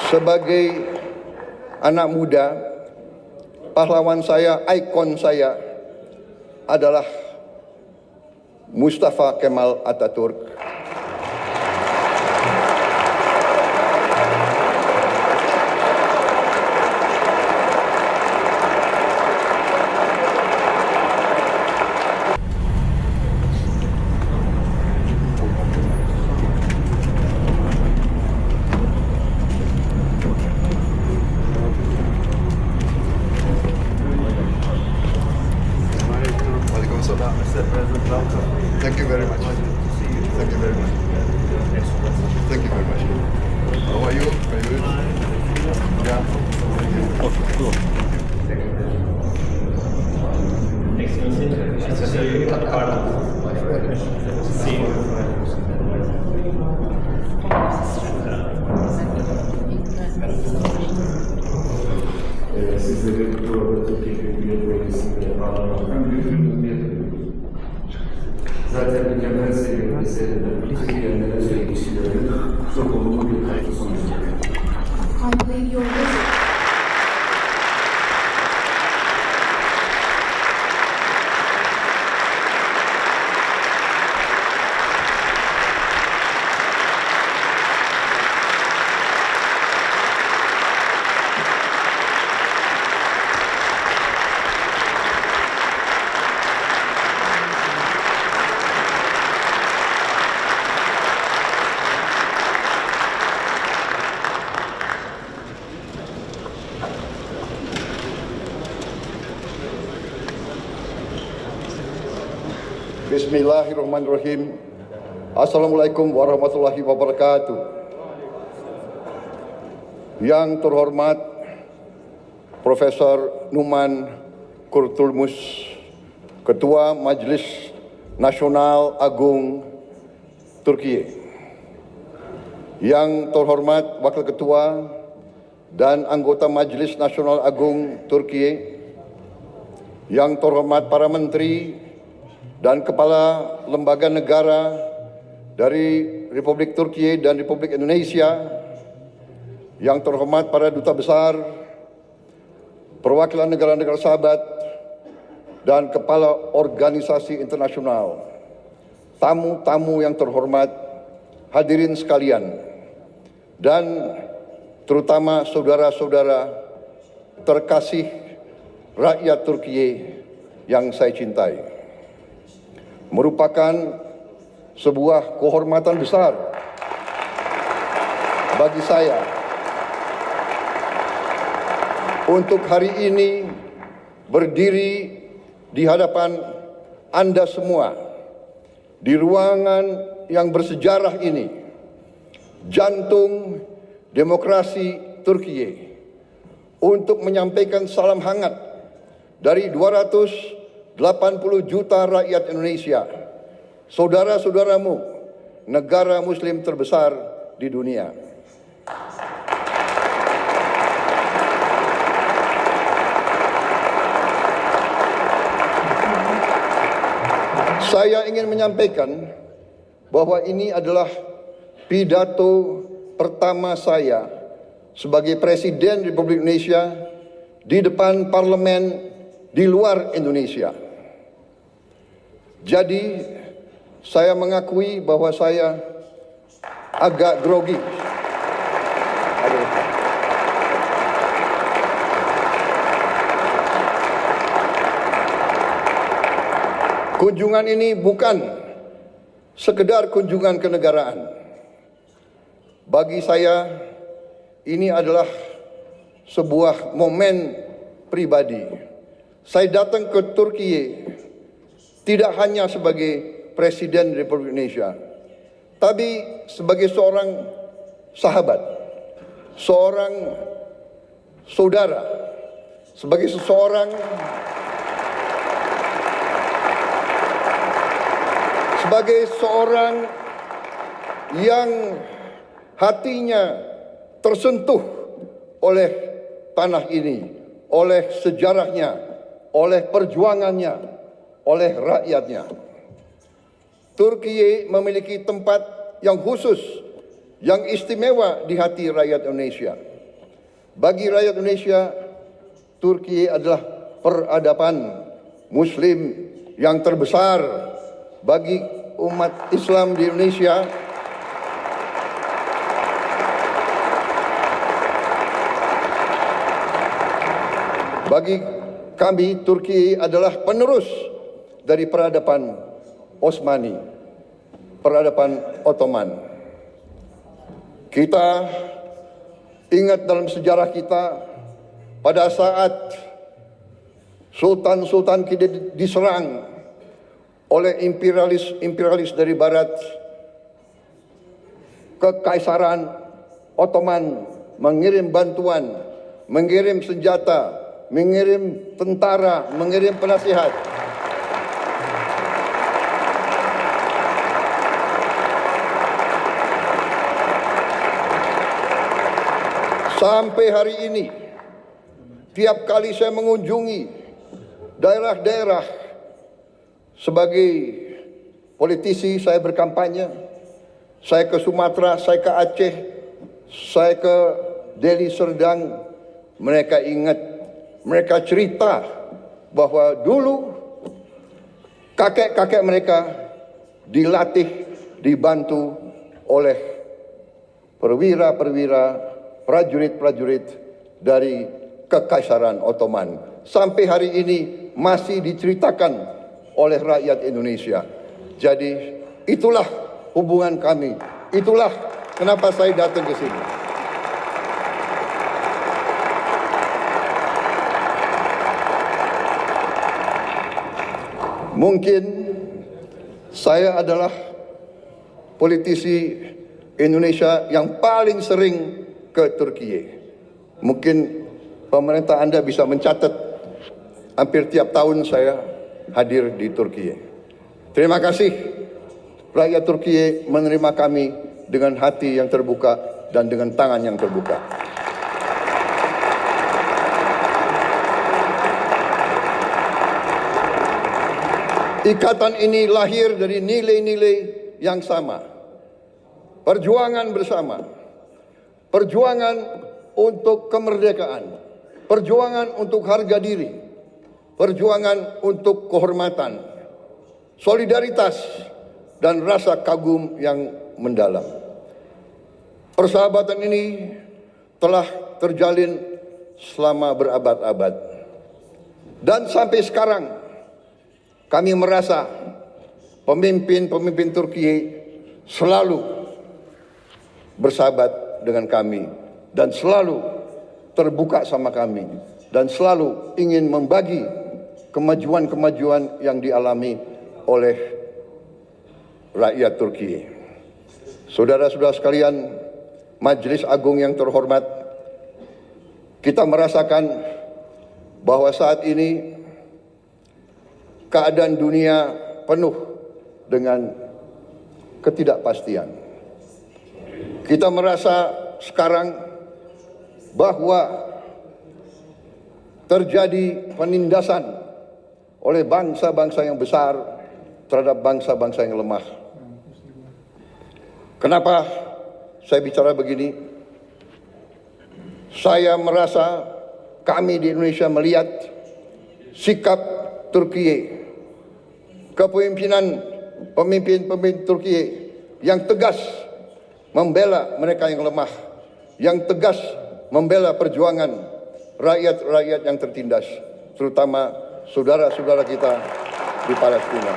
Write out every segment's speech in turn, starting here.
Sebagai anak muda, pahlawan saya, ikon saya adalah Mustafa Kemal Atatürk. Mr. President, welcome. Thank you very much. Thank you very much. Thank you very much. How are you? Are you good? Yeah. Excellency, nice to see you at part of see you. Sizleri burada Türkiye Cumhuriyet Bölgesi'nde ağırlamaktan büyük ünlü yapıyoruz. Zaten mükemmel seviyede eserinde Türkiye'nin özel kişilerinin çok olumlu bir katkı sonuçlanıyor. I believe your visit Bismillahirrahmanirrahim. Assalamualaikum warahmatullahi wabarakatuh. Yang terhormat Profesor Numan Kurtulmus, Ketua Majelis Nasional Agung Turkiye. Yang terhormat Wakil Ketua dan anggota Majelis Nasional Agung Turkiye. Yang terhormat para menteri dan kepala lembaga negara dari Republik Turkiye dan Republik Indonesia, yang terhormat para duta besar, perwakilan negara-negara sahabat, dan kepala organisasi internasional, tamu-tamu yang terhormat, hadirin sekalian, dan terutama saudara-saudara terkasih rakyat Turkiye yang saya cintai. Merupakan sebuah kehormatan besar bagi saya untuk hari ini berdiri di hadapan Anda semua di ruangan yang bersejarah ini, jantung demokrasi Turkiye, untuk menyampaikan salam hangat dari 280 juta rakyat Indonesia, saudara-saudaramu, negara muslim terbesar di dunia. Saya ingin menyampaikan bahwa ini adalah pidato pertama saya sebagai Presiden Republik Indonesia di depan parlemen di luar Indonesia. Jadi saya mengakui bahwa saya agak grogi. Kunjungan ini bukan sekedar kunjungan kenegaraan. Bagi saya ini adalah sebuah momen pribadi. Saya datang ke Turkiye tidak hanya sebagai Presiden Republik Indonesia, tapi sebagai seorang sahabat, seorang saudara, sebagai seseorang yang hatinya tersentuh oleh tanah ini, oleh sejarahnya, oleh perjuangannya, oleh rakyatnya. Turkiye memiliki tempat yang khusus, yang istimewa di hati rakyat Indonesia. Bagi rakyat Indonesia, Turki adalah peradaban Muslim yang terbesar. Bagi umat Islam di Indonesia, bagi kami, Turki adalah penerus dari peradaban Osmani, peradaban Ottoman. Kita ingat dalam sejarah kita, pada saat sultan-sultan kita diserang oleh imperialis dari barat, Kekaisaran Ottoman mengirim bantuan, mengirim senjata, mengirim tentara, mengirim penasihat. Sampai hari ini, tiap kali saya mengunjungi daerah-daerah sebagai politisi, saya berkampanye, saya ke Sumatera, saya ke Aceh, saya ke Deli Serdang, mereka ingat, mereka cerita bahwa dulu kakek-kakek mereka dilatih, dibantu oleh perwira-perwira, prajurit-prajurit dari Kekaisaran Ottoman. Sampai hari ini masih diceritakan oleh rakyat Indonesia. Jadi itulah hubungan kami. Itulah kenapa saya datang ke sini. Mungkin saya adalah politisi Indonesia yang paling sering ke Turki. Mungkin pemerintah Anda bisa mencatat, hampir tiap tahun saya hadir di Turki. Terima kasih rakyat Turki menerima kami dengan hati yang terbuka dan dengan tangan yang terbuka. Ikatan ini lahir dari nilai-nilai yang sama. Perjuangan bersama. Perjuangan untuk kemerdekaan. Perjuangan untuk harga diri. Perjuangan untuk kehormatan. Solidaritas dan rasa kagum yang mendalam. Persahabatan ini telah terjalin selama berabad-abad. Dan sampai sekarang kami merasa pemimpin-pemimpin Turki selalu bersahabat dengan kami dan selalu terbuka sama kami dan selalu ingin membagi kemajuan-kemajuan yang dialami oleh rakyat Turki. Saudara-saudara sekalian, Majelis Agung yang terhormat, kita merasakan bahwa saat ini keadaan dunia penuh dengan ketidakpastian. Kita merasa sekarang bahwa terjadi penindasan oleh bangsa-bangsa yang besar terhadap bangsa-bangsa yang lemah. Kenapa saya bicara begini? Saya merasa kami di Indonesia melihat sikap Turki, kepemimpinan pemimpin-pemimpin Turki yang tegas membela mereka yang lemah, yang tegas membela perjuangan rakyat-rakyat yang tertindas, terutama saudara-saudara kita di Palestina.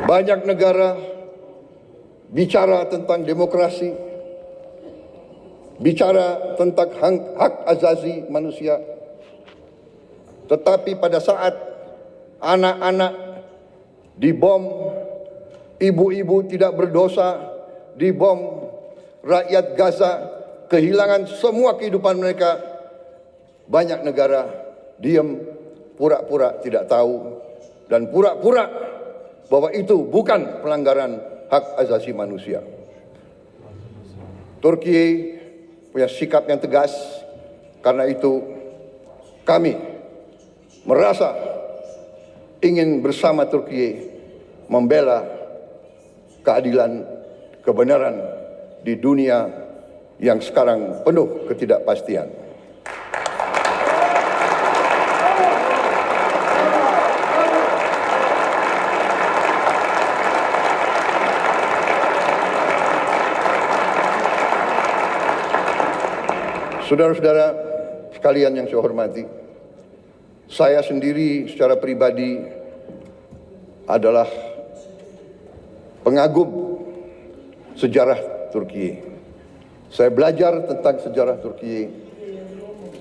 Banyak negara bicara tentang demokrasi, bicara tentang hak asasi manusia. Tetapi pada saat anak-anak dibom, ibu-ibu tidak berdosa dibom, rakyat Gaza kehilangan semua kehidupan mereka, banyak negara diam, pura-pura tidak tahu, dan pura-pura bahwa itu bukan pelanggaran hak asasi manusia. Turki punya sikap yang tegas, karena itu kami merasa ingin bersama Turki membela keadilan, kebenaran di dunia yang sekarang penuh ketidakpastian. Saudara-saudara sekalian yang saya hormati, saya sendiri secara pribadi adalah pengagum sejarah Turki. Saya belajar tentang sejarah Turki.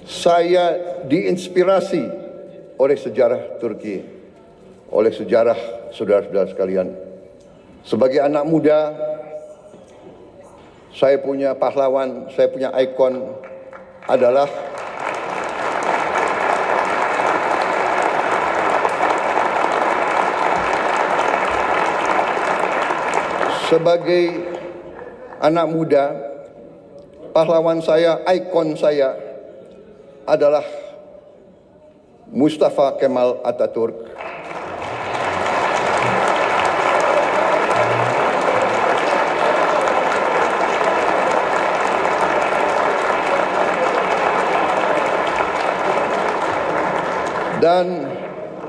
Saya diinspirasi oleh sejarah Turki, oleh sejarah saudara-saudara sekalian. Sebagai anak muda, saya punya pahlawan, saya punya ikon adalah sebagai anak muda, pahlawan saya, ikon saya adalah Mustafa Kemal Atatürk. Dan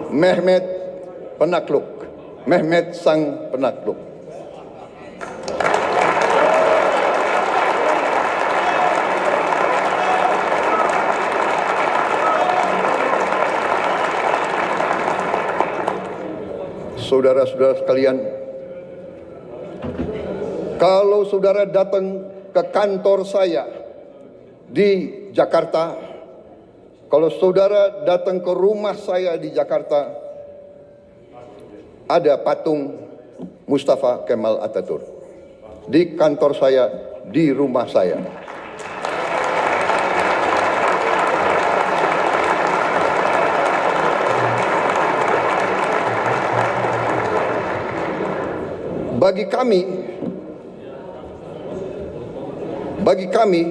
Mehmet Penakluk, Mehmet Sang Penakluk. Saudara-saudara sekalian, kalau saudara datang ke kantor saya di Jakarta, kalau saudara datang ke rumah saya di Jakarta, ada patung Mustafa Kemal Atatürk. Di kantor saya, di rumah saya. Bagi kami,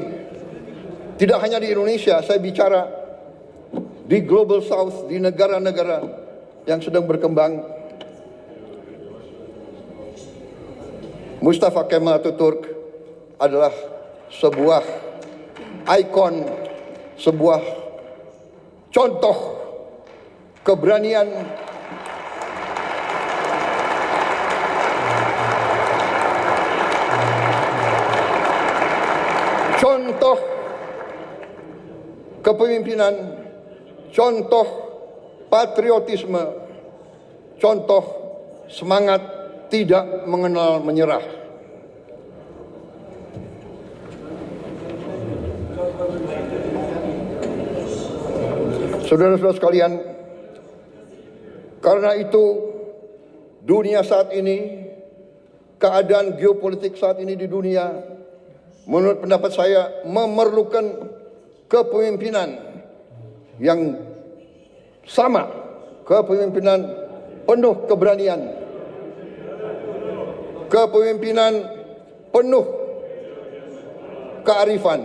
tidak hanya di Indonesia, saya bicara di Global South, di negara-negara yang sedang berkembang, Mustafa Kemal Atatürk adalah sebuah ikon, sebuah contoh keberanian, contoh kepemimpinan, contoh patriotisme, contoh semangat tidak mengenal menyerah. Saudara-saudara sekalian, karena itu dunia saat ini, keadaan geopolitik saat ini di dunia, menurut pendapat saya memerlukan kepemimpinan yang sama, kepemimpinan penuh keberanian, kepemimpinan penuh kearifan.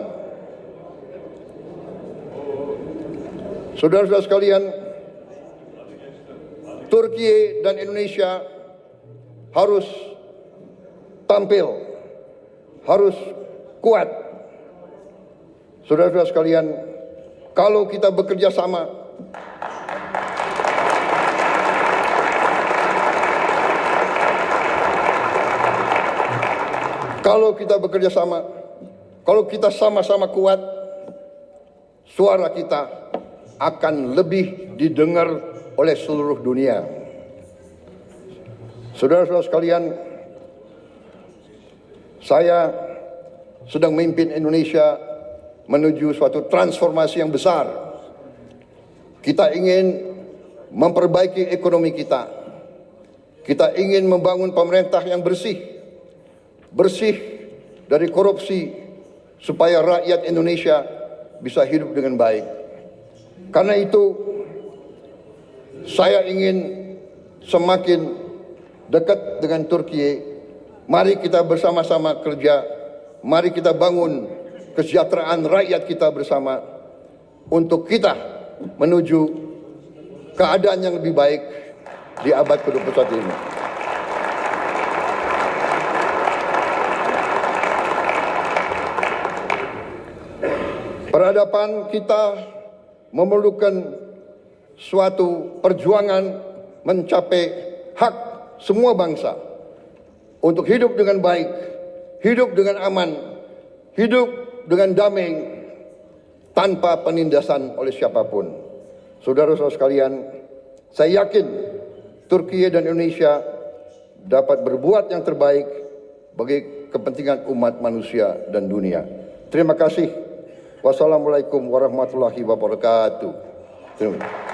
Saudara-saudara sekalian, Turki dan Indonesia harus tampil, harus kuat. Saudara-saudara sekalian, kalau kita bekerja sama, kalau kita sama-sama kuat, suara kita akan lebih didengar oleh seluruh dunia. Saudara-saudara sekalian, saya sedang memimpin Indonesia menuju suatu transformasi yang besar. Kita ingin memperbaiki ekonomi kita. Kita ingin membangun pemerintah yang bersih dari korupsi, supaya rakyat Indonesia bisa hidup dengan baik. Karena itu, saya ingin semakin dekat dengan Turki. Mari kita bersama-sama kerja. Mari kita bangun kesejahteraan rakyat kita bersama untuk kita menuju keadaan yang lebih baik di abad ke-21 ini. Peradaban kita memerlukan suatu perjuangan mencapai hak semua bangsa untuk hidup dengan baik, hidup dengan aman, hidup dengan damai tanpa penindasan oleh siapapun. Saudara-saudara sekalian, saya yakin Turki dan Indonesia dapat berbuat yang terbaik bagi kepentingan umat manusia dan dunia. Terima kasih. Wassalamualaikum warahmatullahi wabarakatuh. Terima kasih.